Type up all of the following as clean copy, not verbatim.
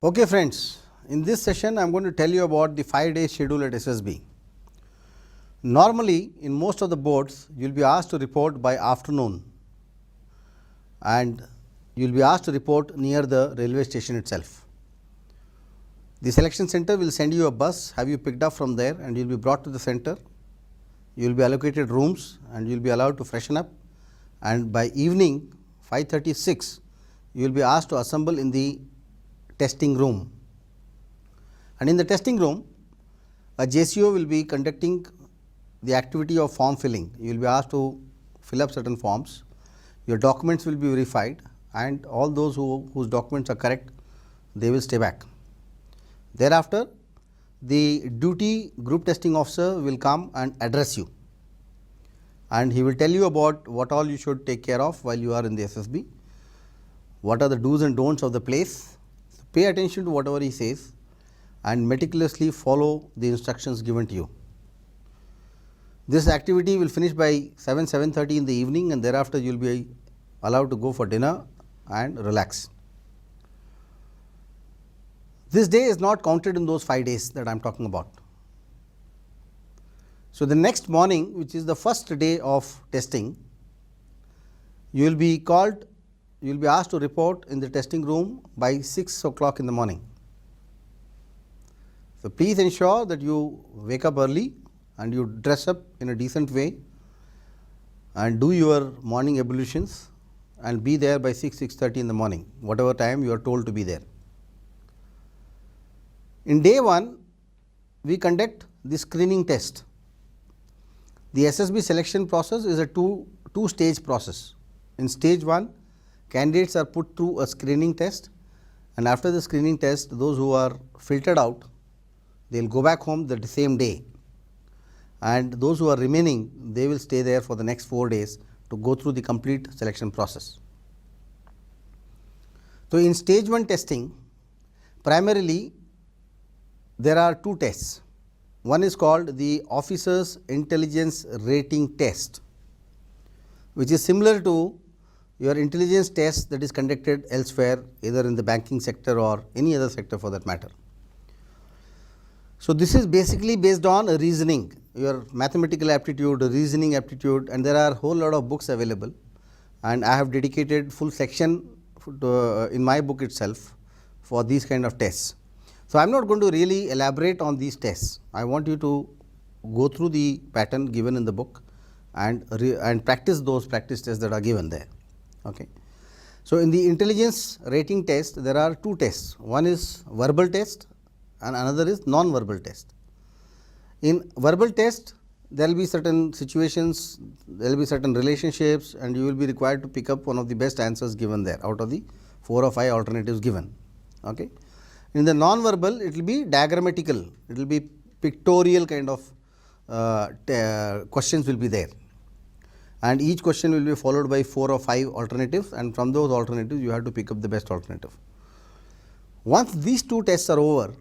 Okay friends, in this session I am going to tell you about the 5-day schedule at SSB. Normally in most of the boards you will be asked to report by afternoon and you will be asked to report near the railway station itself. The selection center will send you a bus, have you picked up from there, and you will be brought to the center. You will be allocated rooms and you will be allowed to freshen up, and by evening 5:36 you will be asked to assemble in the testing room, and in the testing room a JCO will be conducting the activity of form filling. You will be asked to fill up certain forms, your documents will be verified, and all those whose documents are correct, they will stay back. Thereafter the duty group testing officer will come and address you, and he will tell you about what all you should take care of while you are in the SSB, what are the do's and don'ts of the place. Pay attention to whatever he says and meticulously follow the instructions given to you. This activity will finish by 7:30 in the evening, and thereafter you will be allowed to go for dinner and relax. This day is not counted in those 5 days that I am talking about. So, the next morning, which is the first day of testing, you will be called, you will be asked to report in the testing room by 6 o'clock in the morning. So, please ensure that you wake up early and you dress up in a decent way and do your morning ablutions and be there by 6:30 in the morning, whatever time you are told to be there. In day 1, we conduct the screening test. The SSB selection process is a two stage process. In stage 1, candidates are put through a screening test, and after the screening test, those who are filtered out, they will go back home the same day, and those who are remaining, they will stay there for the next 4 days to go through the complete selection process. So, in stage 1 testing, primarily there are 2 tests. One is called the Officers Intelligence Rating Test, which is similar to your intelligence test that is conducted elsewhere, either in the banking sector or any other sector for that matter. So, this is basically based on reasoning, your mathematical aptitude, reasoning aptitude, and there are a whole lot of books available, and I have dedicated full section in my book itself for these kind of tests. So, I am not going to really elaborate on these tests. I want you to go through the pattern given in the book and practice those practice tests that are given there. Okay. So, in the intelligence rating test, there are 2 tests. One is verbal test and another is non-verbal test. In verbal test, there will be certain situations, there will be certain relationships, and you will be required to pick up one of the best answers given there out of the 4 or 5 alternatives given. Okay. In the non-verbal, it will be diagrammatical, it will be pictorial kind of questions will be there, and each question will be followed by 4 or 5 alternatives, and from those alternatives you have to pick up the best alternative. Once these 2 tests are over,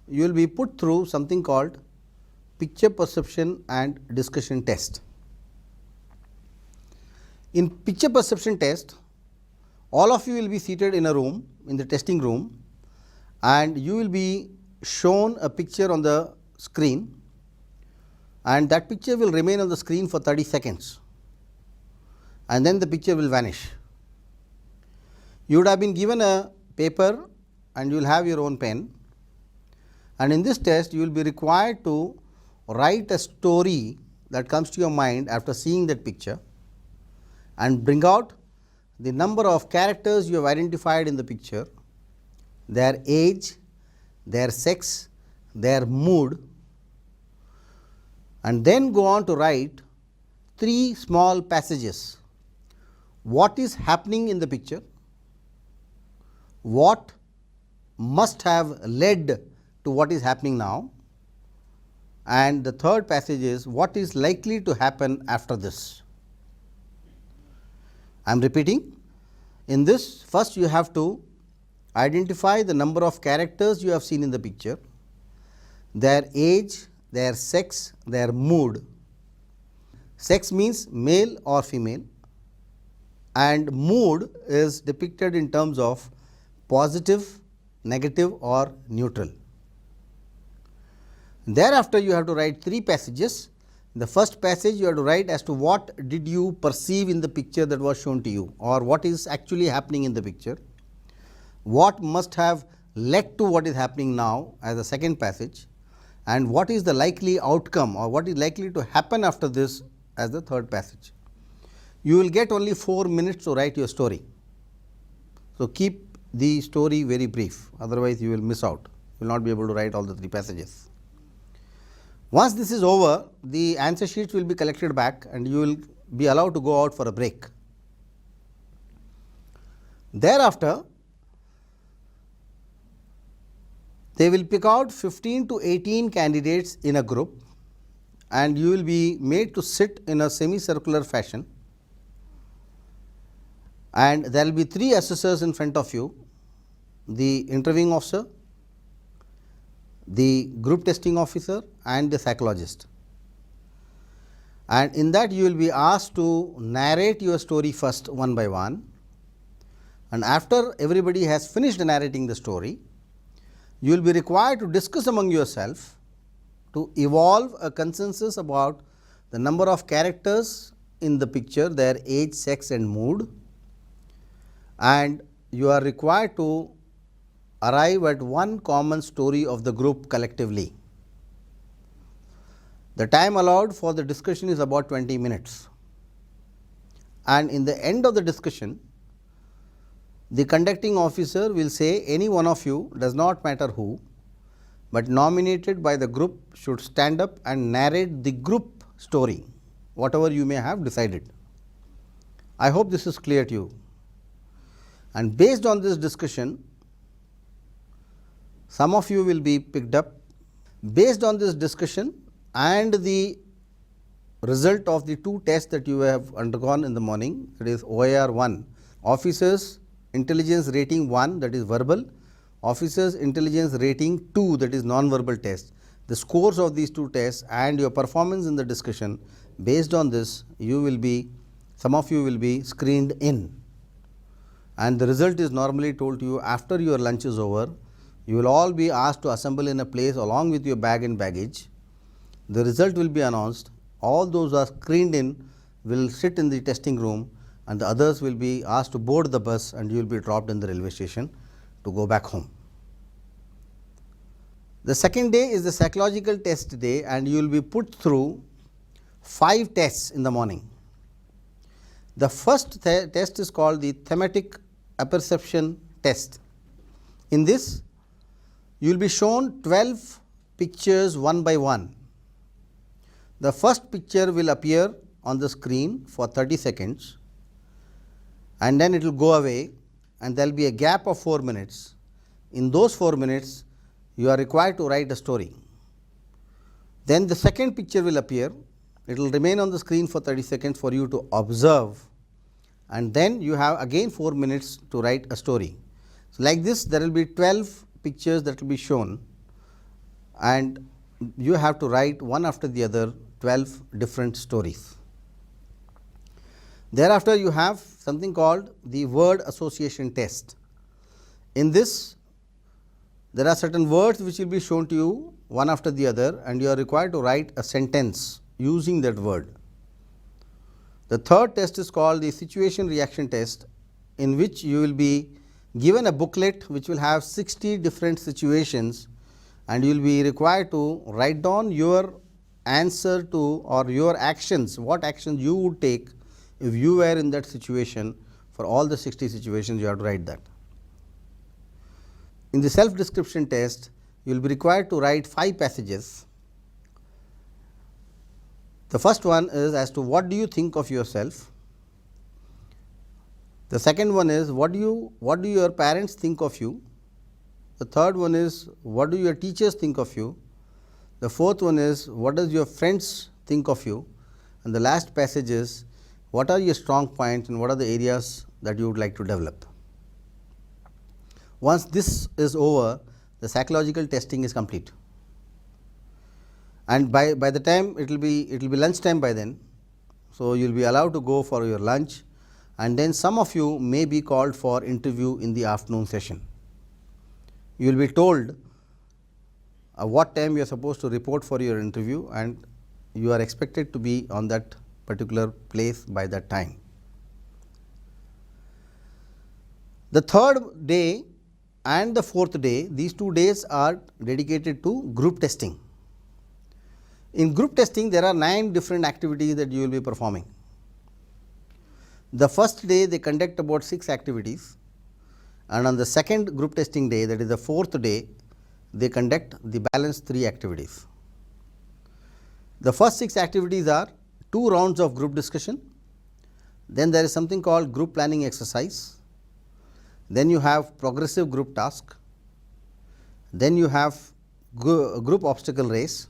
you will be put through something called picture perception and discussion test. In picture perception test, all of you will be seated in a room, in the testing room, and you will be shown a picture on the screen, and that picture will remain on the screen for 30 seconds, and then the picture will vanish. You would have been given a paper and you will have your own pen, and in this test you will be required to write a story that comes to your mind after seeing that picture and bring out the number of characters you have identified in the picture, their age, their sex, their mood, and then go on to write 3 small passages. What is happening in the picture, what must have led to what is happening now, and the third passage is what is likely to happen after this. I am repeating, in this first you have to identify the number of characters you have seen in the picture, their age, their sex, their mood. Sex means male or female, and mood is depicted in terms of positive, negative or neutral. Thereafter, you have to write 3 passages. The first passage you have to write as to what did you perceive in the picture that was shown to you, or what is actually happening in the picture, what must have led to what is happening now as the second passage, and what is the likely outcome or what is likely to happen after this as the third passage. You will get only 4 minutes to write your story. So, keep the story very brief, otherwise you will miss out, you will not be able to write all the 3 passages. Once this is over, the answer sheets will be collected back and you will be allowed to go out for a break. Thereafter, they will pick out 15 to 18 candidates in a group and you will be made to sit in a semicircular fashion, and there will be 3 assessors in front of you, the interviewing officer, the group testing officer and the psychologist. And in that you will be asked to narrate your story first one by one, and after everybody has finished narrating the story, you will be required to discuss among yourself to evolve a consensus about the number of characters in the picture, their age, sex and mood, and you are required to arrive at one common story of the group collectively. The time allowed for the discussion is about 20 minutes, and in the end of the discussion, the conducting officer will say any one of you, does not matter who, but nominated by the group should stand up and narrate the group story, whatever you may have decided. I hope this is clear to you, and based on this discussion, some of you will be picked up. Based on this discussion and the result of the 2 tests that you have undergone in the morning, that is OIR 1, Officers Intelligence Rating 1, that is verbal, Officers Intelligence Rating 2, that is non-verbal test. The scores of these 2 tests and your performance in the discussion, based on this you will be, some of you will be screened in, and the result is normally told to you after your lunch is over. You will all be asked to assemble in a place along with your bag and baggage. The result will be announced. All those who are screened in will sit in the testing room, and the others will be asked to board the bus and you will be dropped in the railway station to go back home. The second day is the psychological test day, and you will be put through 5 tests in the morning. The first test is called the Thematic Apperception test. In this, you will be shown 12 pictures one by one. The first picture will appear on the screen for 30 seconds and then it will go away, and there will be a gap of 4 minutes. In those 4 minutes, you are required to write a story. Then the second picture will appear, it will remain on the screen for 30 seconds for you to observe, and then you have again 4 minutes to write a story. So, like this there will be 12 pictures that will be shown, and you have to write one after the other 12 different stories. Thereafter, you have something called the word association test. In this, there are certain words which will be shown to you one after the other, and you are required to write a sentence using that word. The third test is called the situation reaction test, in which you will be given a booklet which will have 60 different situations, and you will be required to write down your answer to or your actions, what actions you would take if you were in that situation. For all the 60 situations you have to write that. In the self description test, you will be required to write 5 passages. The first one is as to what do you think of yourself. The second one is what do your parents think of you. The third one is what do your teachers think of you. The fourth one is what does your friends think of you, and the last passage is what are your strong points and what are the areas that you would like to develop. Once this is over, the psychological testing is complete, and by the time it will be lunch time by then. So, you will be allowed to go for your lunch, and then some of you may be called for interview in the afternoon session. you will be told what time you are supposed to report for your interview, and you are expected to be on that particular place by that time. The third day and the fourth day, these 2 days are dedicated to group testing. In group testing, there are 9 different activities that you will be performing. The first day they conduct about 6 activities, and on the second group testing day, that is the fourth day, they conduct the balance 3 activities. The first 6 activities are 2 rounds of group discussion, then there is something called group planning exercise, then you have progressive group task, then you have group obstacle race,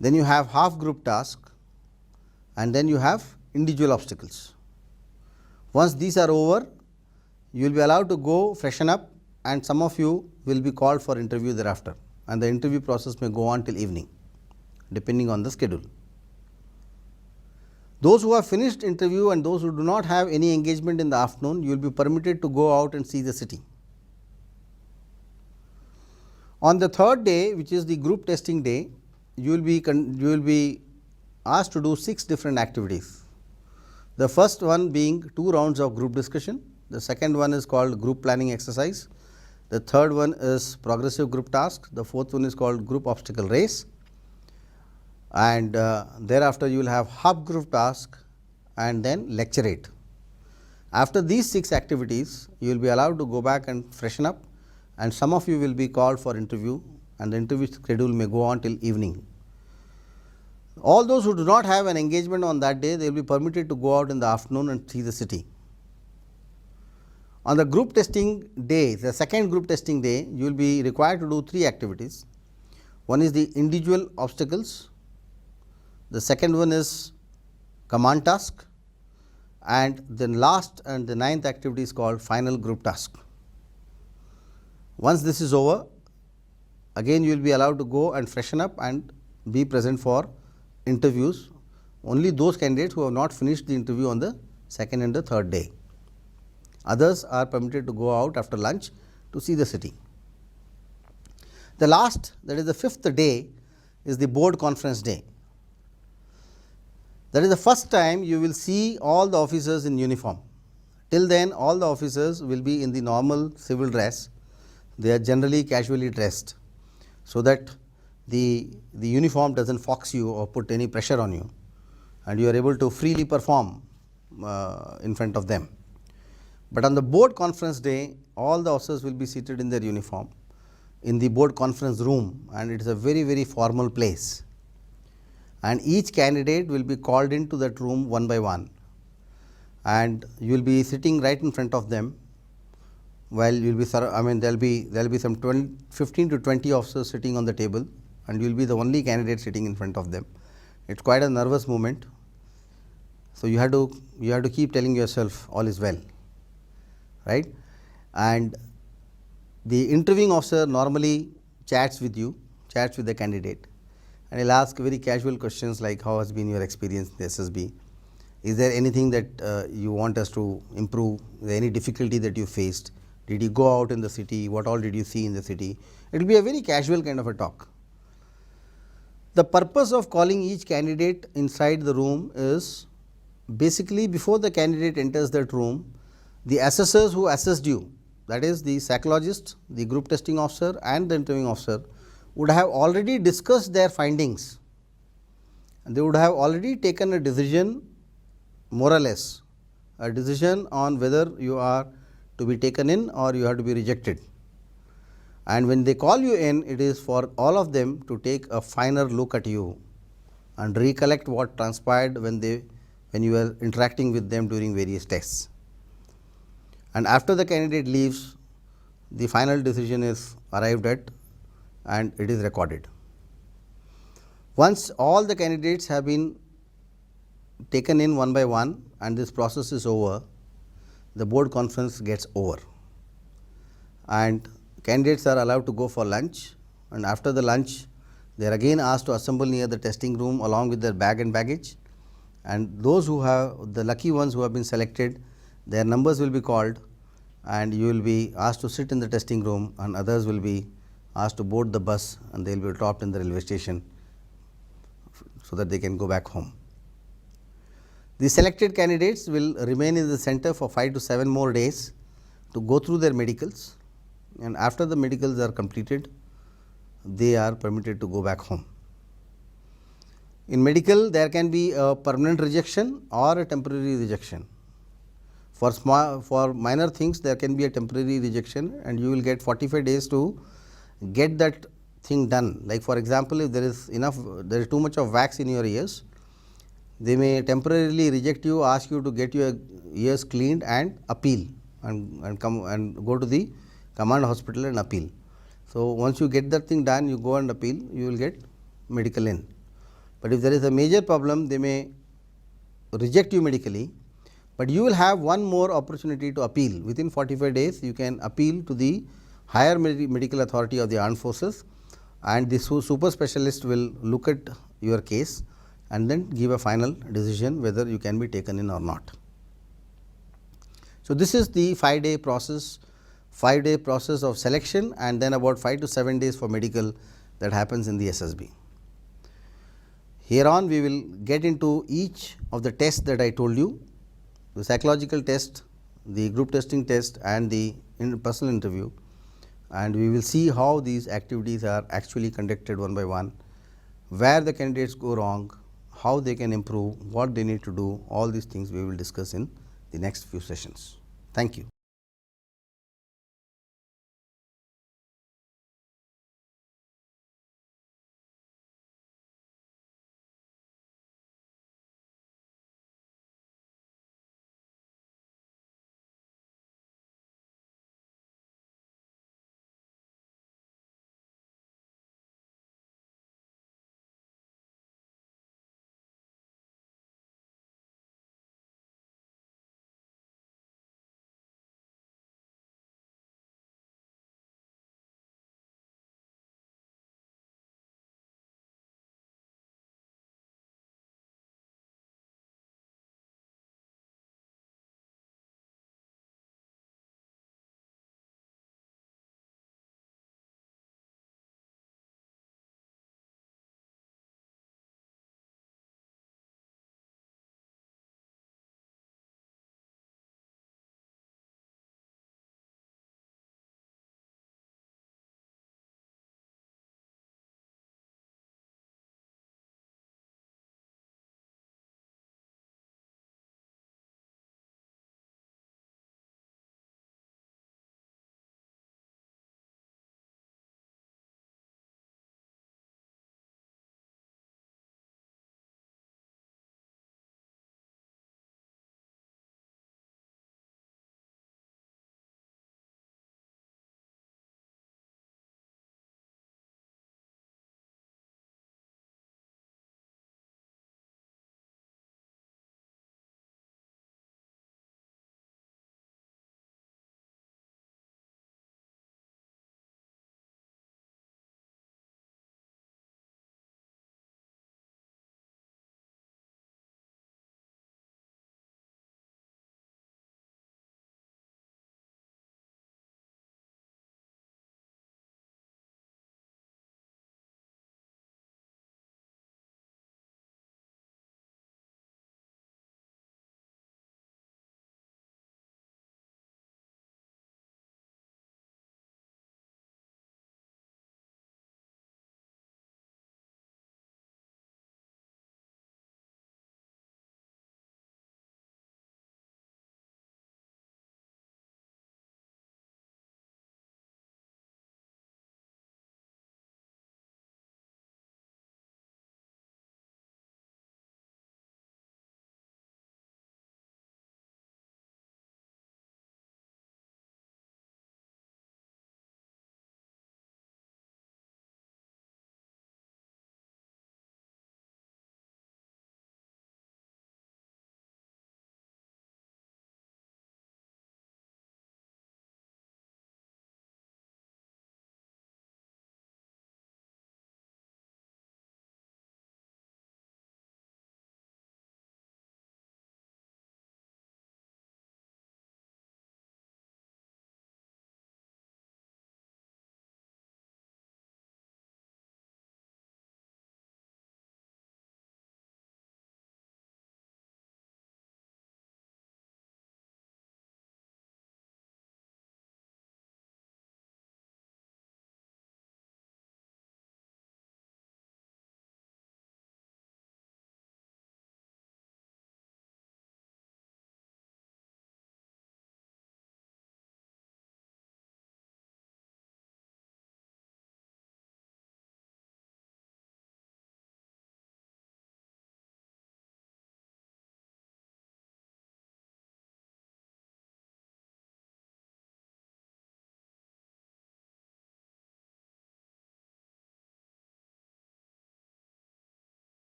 then you have half group task, and then you have individual obstacles. Once these are over, you will be allowed to go freshen up, and some of you will be called for interview thereafter, and the interview process may go on till evening depending on the schedule. Those who have finished interview and those who do not have any engagement in the afternoon, you will be permitted to go out and see the city. On the third day, which is the group testing day, you will be asked to do 6 different activities. The first one being 2 rounds of group discussion, the second one is called group planning exercise, the third one is progressive group task, the fourth one is called group obstacle race, and thereafter you will have half group task and then lecturate. After these 6 activities, you will be allowed to go back and freshen up, and some of you will be called for interview, and the interview schedule may go on till evening. All those who do not have an engagement on that day, they will be permitted to go out in the afternoon and see the city. On the group testing day, the second group testing day, you will be required to do 3 activities. One is the individual obstacles, the second one is command task, and then last and the 9th activity is called final group task. Once this is over, again you will be allowed to go and freshen up and be present for interviews, only those candidates who have not finished the interview on the second and the third day. Others are permitted to go out after lunch to see the city. The last, that is the 5th day, is the board conference day. That is the first time you will see all the officers in uniform. Till then, all the officers will be in the normal civil dress. They are generally casually dressed, so that the uniform does not fox you or put any pressure on you, and you are able to freely perform in front of them. But on the board conference day, all the officers will be seated in their uniform in the board conference room, and it is a very, very formal place, and each candidate will be called into that room one by one, and you will be sitting right in front of them, while you will be, I mean, there will be some 15 to 20 officers sitting on the table, and you will be the only candidate sitting in front of them. It is quite a nervous moment. So you have to keep telling yourself all is well, right? And the interviewing officer normally chats with you, chats with the candidate, and he will ask very casual questions like, how has been your experience in the SSB? Is there anything that you want us to improve? Is there any difficulty that you faced? Did you go out in the city? What all did you see in the city? It will be a very casual kind of a talk. The purpose of calling each candidate inside the room is basically, before the candidate enters that room, the assessors who assessed you, that is the psychologist, the group testing officer and the interviewing officer, would have already discussed their findings, and they would have already taken a decision, more or less a decision on whether you are to be taken in or you have to be rejected. And when they call you in, it is for all of them to take a finer look at you and recollect what transpired when you were interacting with them during various tests. And after the candidate leaves, the final decision is arrived at and it is recorded. Once all the candidates have been taken in one by one and this process is over, the board conference gets over, and candidates are allowed to go for lunch, and after the lunch they are again asked to assemble near the testing room along with their bag and baggage, and those who have, the lucky ones who have been selected, their numbers will be called, and you will be asked to sit in the testing room, and others will be asked to board the bus, and they will be dropped in the railway station so that they can go back home. The selected candidates will remain in the center for 5 to 7 more days to go through their medicals, and after the medicals are completed, they are permitted to go back home. In medical, there can be a permanent rejection or a temporary rejection. For minor things, there can be a temporary rejection, and you will get 45 days to get that thing done. Like for example, if there is too much of wax in your ears, they may temporarily reject you, ask you to get your ears cleaned and appeal, and come and go to the command hospital and appeal. So, once you get that thing done, you go and appeal, you will get medical in. But if there is a major problem, they may reject you medically, but you will have one more opportunity to appeal. Within 45 days, you can appeal to the higher medical authority of the armed forces, and the super specialist will look at your case and then give a final decision whether you can be taken in or not. So, this is the 5-day process of selection, and then about 5 to 7 days for medical that happens in the SSB. Here on we will get into each of the tests that I told you, the psychological test, the group testing test, and the personal interview, and we will see how these activities are actually conducted one by one, where the candidates go wrong, how they can improve, what they need to do. All these things we will discuss in the next few sessions. Thank you.